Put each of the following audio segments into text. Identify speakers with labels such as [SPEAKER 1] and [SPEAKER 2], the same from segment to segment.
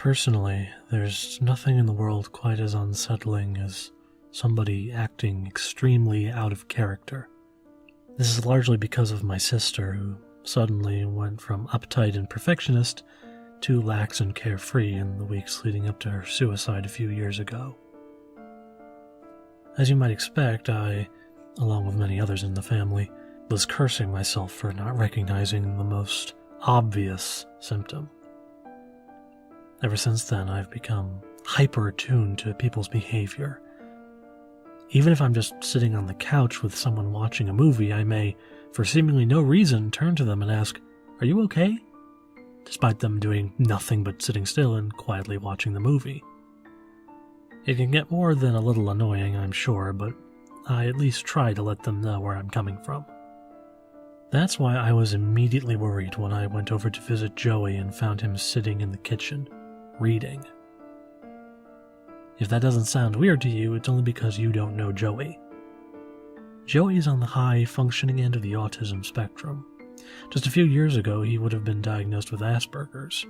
[SPEAKER 1] Personally, there's nothing in the world quite as unsettling as somebody acting extremely out of character. This is largely because of my sister, who suddenly went from uptight and perfectionist to lax and carefree in the weeks leading up to her suicide a few years ago. As you might expect, I, along with many others in the family, was cursing myself for not recognizing the most obvious symptom. Ever since then, I've become hyper-attuned to people's behavior. Even if I'm just sitting on the couch with someone watching a movie, I may, for seemingly no reason, turn to them and ask, "Are you okay?" Despite them doing nothing but sitting still and quietly watching the movie. It can get more than a little annoying, I'm sure, but I at least try to let them know where I'm coming from. That's why I was immediately worried when I went over to visit Joey and found him sitting in the kitchen, reading. If that doesn't sound weird to you, it's only because you don't know Joey. Joey's on the high-functioning end of the autism spectrum. Just a few years ago, he would have been diagnosed with Asperger's.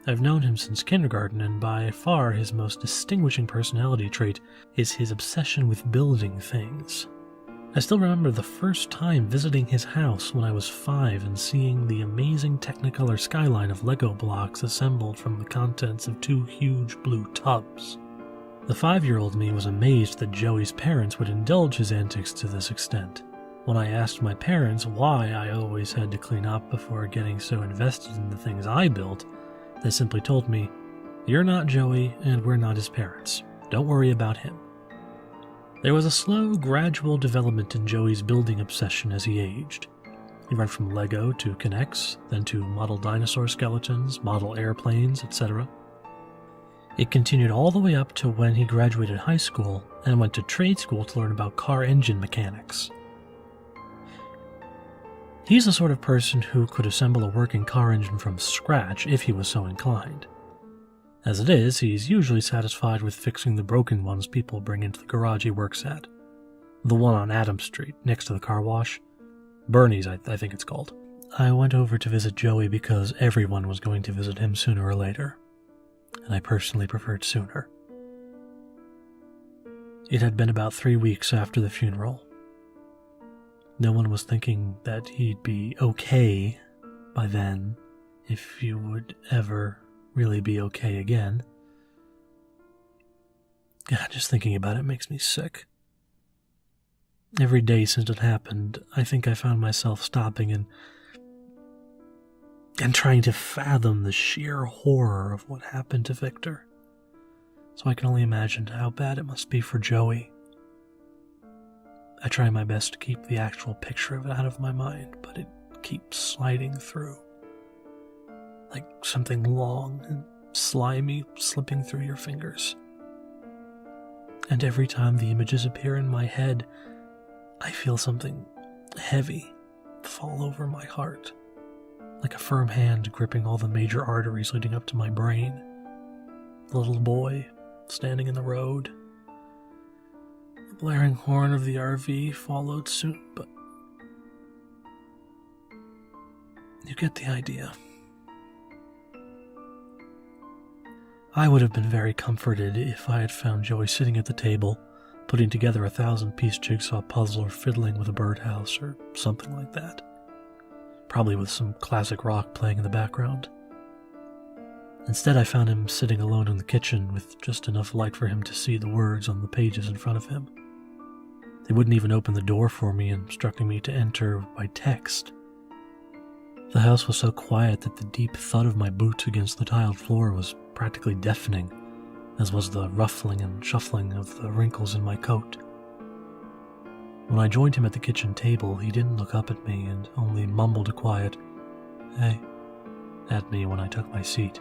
[SPEAKER 1] I've known him since kindergarten, and by far his most distinguishing personality trait is his obsession with building things. I still remember the first time visiting his house when I was 5 and seeing the amazing Technicolor skyline of Lego blocks assembled from the contents of 2 huge blue tubs. The 5-year-old me was amazed that Joey's parents would indulge his antics to this extent. When I asked my parents why I always had to clean up before getting so invested in the things I built, they simply told me, "You're not Joey, and we're not his parents. Don't worry about him." There was a slow, gradual development in Joey's building obsession as he aged. He went from Lego to K'NEX, then to model dinosaur skeletons, model airplanes, etc. It continued all the way up to when he graduated high school and went to trade school to learn about car engine mechanics. He's the sort of person who could assemble a working car engine from scratch if he was so inclined. As it is, he's usually satisfied with fixing the broken ones people bring into the garage he works at. The one on Adams Street, next to the car wash. Bernie's, I think it's called. I went over to visit Joey because everyone was going to visit him sooner or later, and I personally preferred sooner. It had been about 3 weeks after the funeral. No one was thinking that he'd be okay by then, if he would ever really be okay again. God, just thinking about it makes me sick. Every day since it happened, I think I found myself stopping and trying to fathom the sheer horror of what happened to Victor. So I can only imagine how bad it must be for Joey. I try my best to keep the actual picture of it out of my mind, but it keeps sliding through. Like something long and slimy slipping through your fingers. And every time the images appear in my head, I feel something heavy fall over my heart, like a firm hand gripping all the major arteries leading up to my brain. The little boy standing in the road. The blaring horn of the RV followed soon, but you get the idea. I would have been very comforted if I had found Joey sitting at the table, putting together a 1,000-piece jigsaw puzzle or fiddling with a birdhouse or something like that. Probably with some classic rock playing in the background. Instead, I found him sitting alone in the kitchen with just enough light for him to see the words on the pages in front of him. They wouldn't even open the door for me, instructing me to enter by text. The house was so quiet that the deep thud of my boots against the tiled floor was practically deafening, as was the ruffling and shuffling of the wrinkles in my coat. When I joined him at the kitchen table, he didn't look up at me and only mumbled a quiet, "Hey," at me when I took my seat.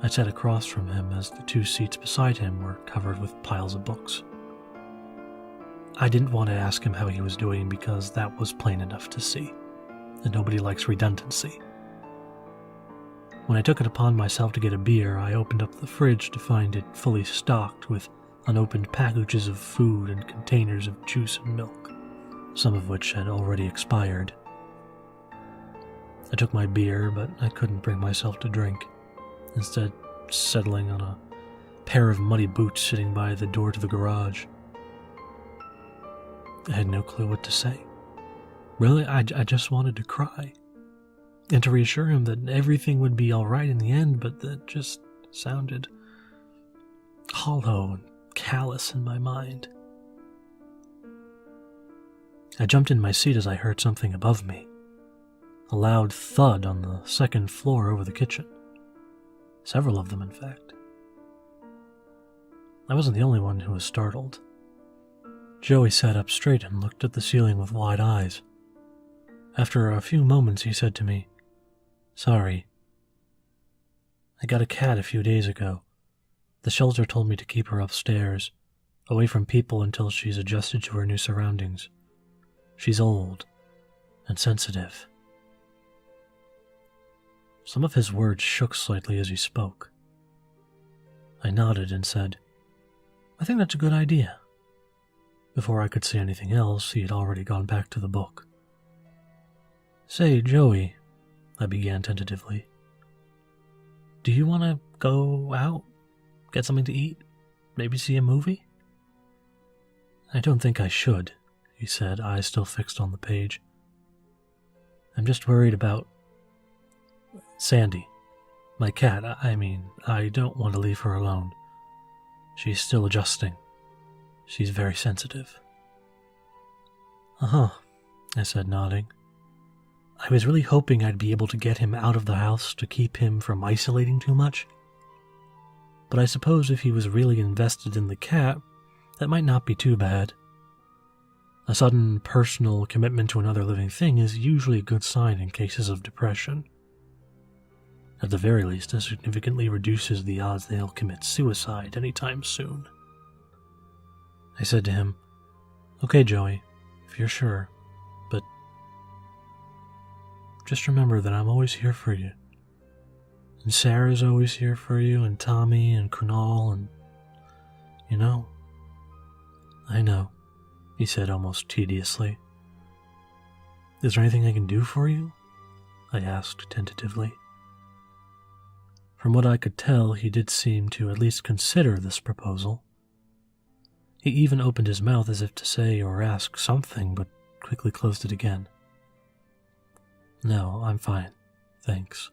[SPEAKER 1] I sat across from him as the 2 seats beside him were covered with piles of books. I didn't want to ask him how he was doing because that was plain enough to see, and nobody likes redundancy. When I took it upon myself to get a beer, I opened up the fridge to find it fully stocked with unopened packages of food and containers of juice and milk, some of which had already expired. I took my beer, but I couldn't bring myself to drink, instead settling on a pair of muddy boots sitting by the door to the garage. I had no clue what to say. Really, I just wanted to cry. And to reassure him that everything would be alright in the end, but that just sounded hollow and callous in my mind. I jumped in my seat as I heard something above me. A loud thud on the second floor over the kitchen. Several of them, in fact. I wasn't the only one who was startled. Joey sat up straight and looked at the ceiling with wide eyes. After a few moments, he said to me, "Sorry. I got a cat a few days ago. The shelter told me to keep her upstairs, away from people until she's adjusted to her new surroundings. She's old and sensitive." Some of his words shook slightly as he spoke. I nodded and said, "I think that's a good idea." Before I could say anything else, he had already gone back to the book. "Say, Joey," I began tentatively, "do you want to go out, get something to eat, maybe see a movie?" "I don't think I should," he said, eyes still fixed on the page. "I'm just worried about Sandy, my cat. I don't want to leave her alone. She's still adjusting. She's very sensitive." "Uh-huh," I said, nodding. I was really hoping I'd be able to get him out of the house to keep him from isolating too much. But I suppose if he was really invested in the cat, that might not be too bad. A sudden personal commitment to another living thing is usually a good sign in cases of depression. At the very least, it significantly reduces the odds they'll commit suicide anytime soon. I said to him, "Okay, Joey, if you're sure, but just remember that I'm always here for you. And Sarah's always here for you, and Tommy, and Kunal, and, you know." "I know," he said almost tediously. "Is there anything I can do for you?" I asked tentatively. From what I could tell, he did seem to at least consider this proposal. He even opened his mouth as if to say or ask something, but quickly closed it again. "No, I'm fine, thanks."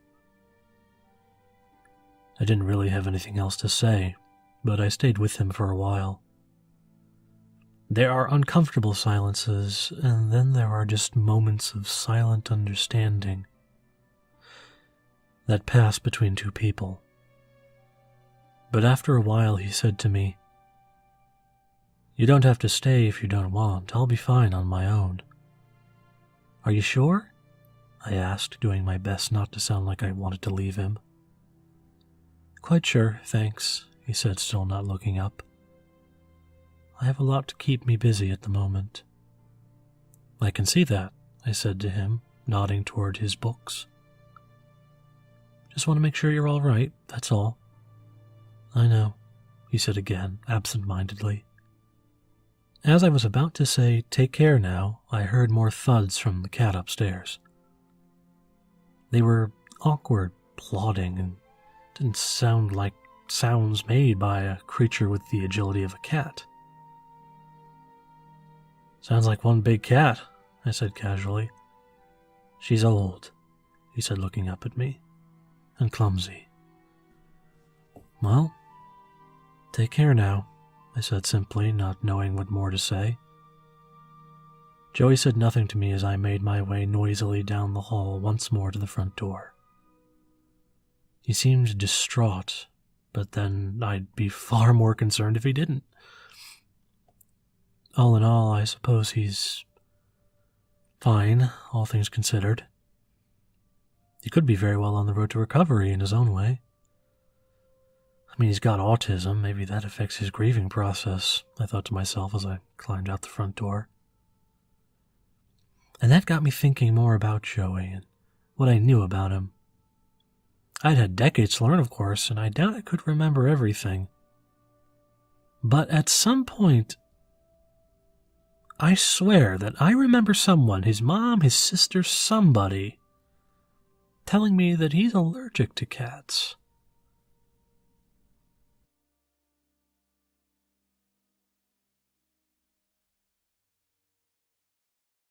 [SPEAKER 1] I didn't really have anything else to say, but I stayed with him for a while. There are uncomfortable silences, and then there are just moments of silent understanding that pass between two people. But after a while, he said to me, "You don't have to stay if you don't want. I'll be fine on my own." "Are you sure?" I asked, doing my best not to sound like I wanted to leave him. "Quite sure, thanks," he said, still not looking up. "I have a lot to keep me busy at the moment." "I can see that," I said to him, nodding toward his books. "Just want to make sure you're all right, that's all." "I know," he said again, absent-mindedly. As I was about to say, "Take care now," I heard more thuds from the cat upstairs. They were awkward, plodding, and didn't sound like sounds made by a creature with the agility of a cat. "Sounds like one big cat," I said casually. "She's old," he said, looking up at me, "and clumsy." "Well, take care now," I said simply, not knowing what more to say. Joey said nothing to me as I made my way noisily down the hall once more to the front door. He seemed distraught, but then I'd be far more concerned if he didn't. All in all, I suppose he's fine, all things considered. He could be very well on the road to recovery in his own way. I mean, he's got autism, maybe that affects his grieving process, I thought to myself as I climbed out the front door. And that got me thinking more about Joey and what I knew about him. I'd had decades to learn, of course, and I doubt I could remember everything. But at some point, I swear that I remember someone, his mom, his sister, somebody, telling me that he's allergic to cats.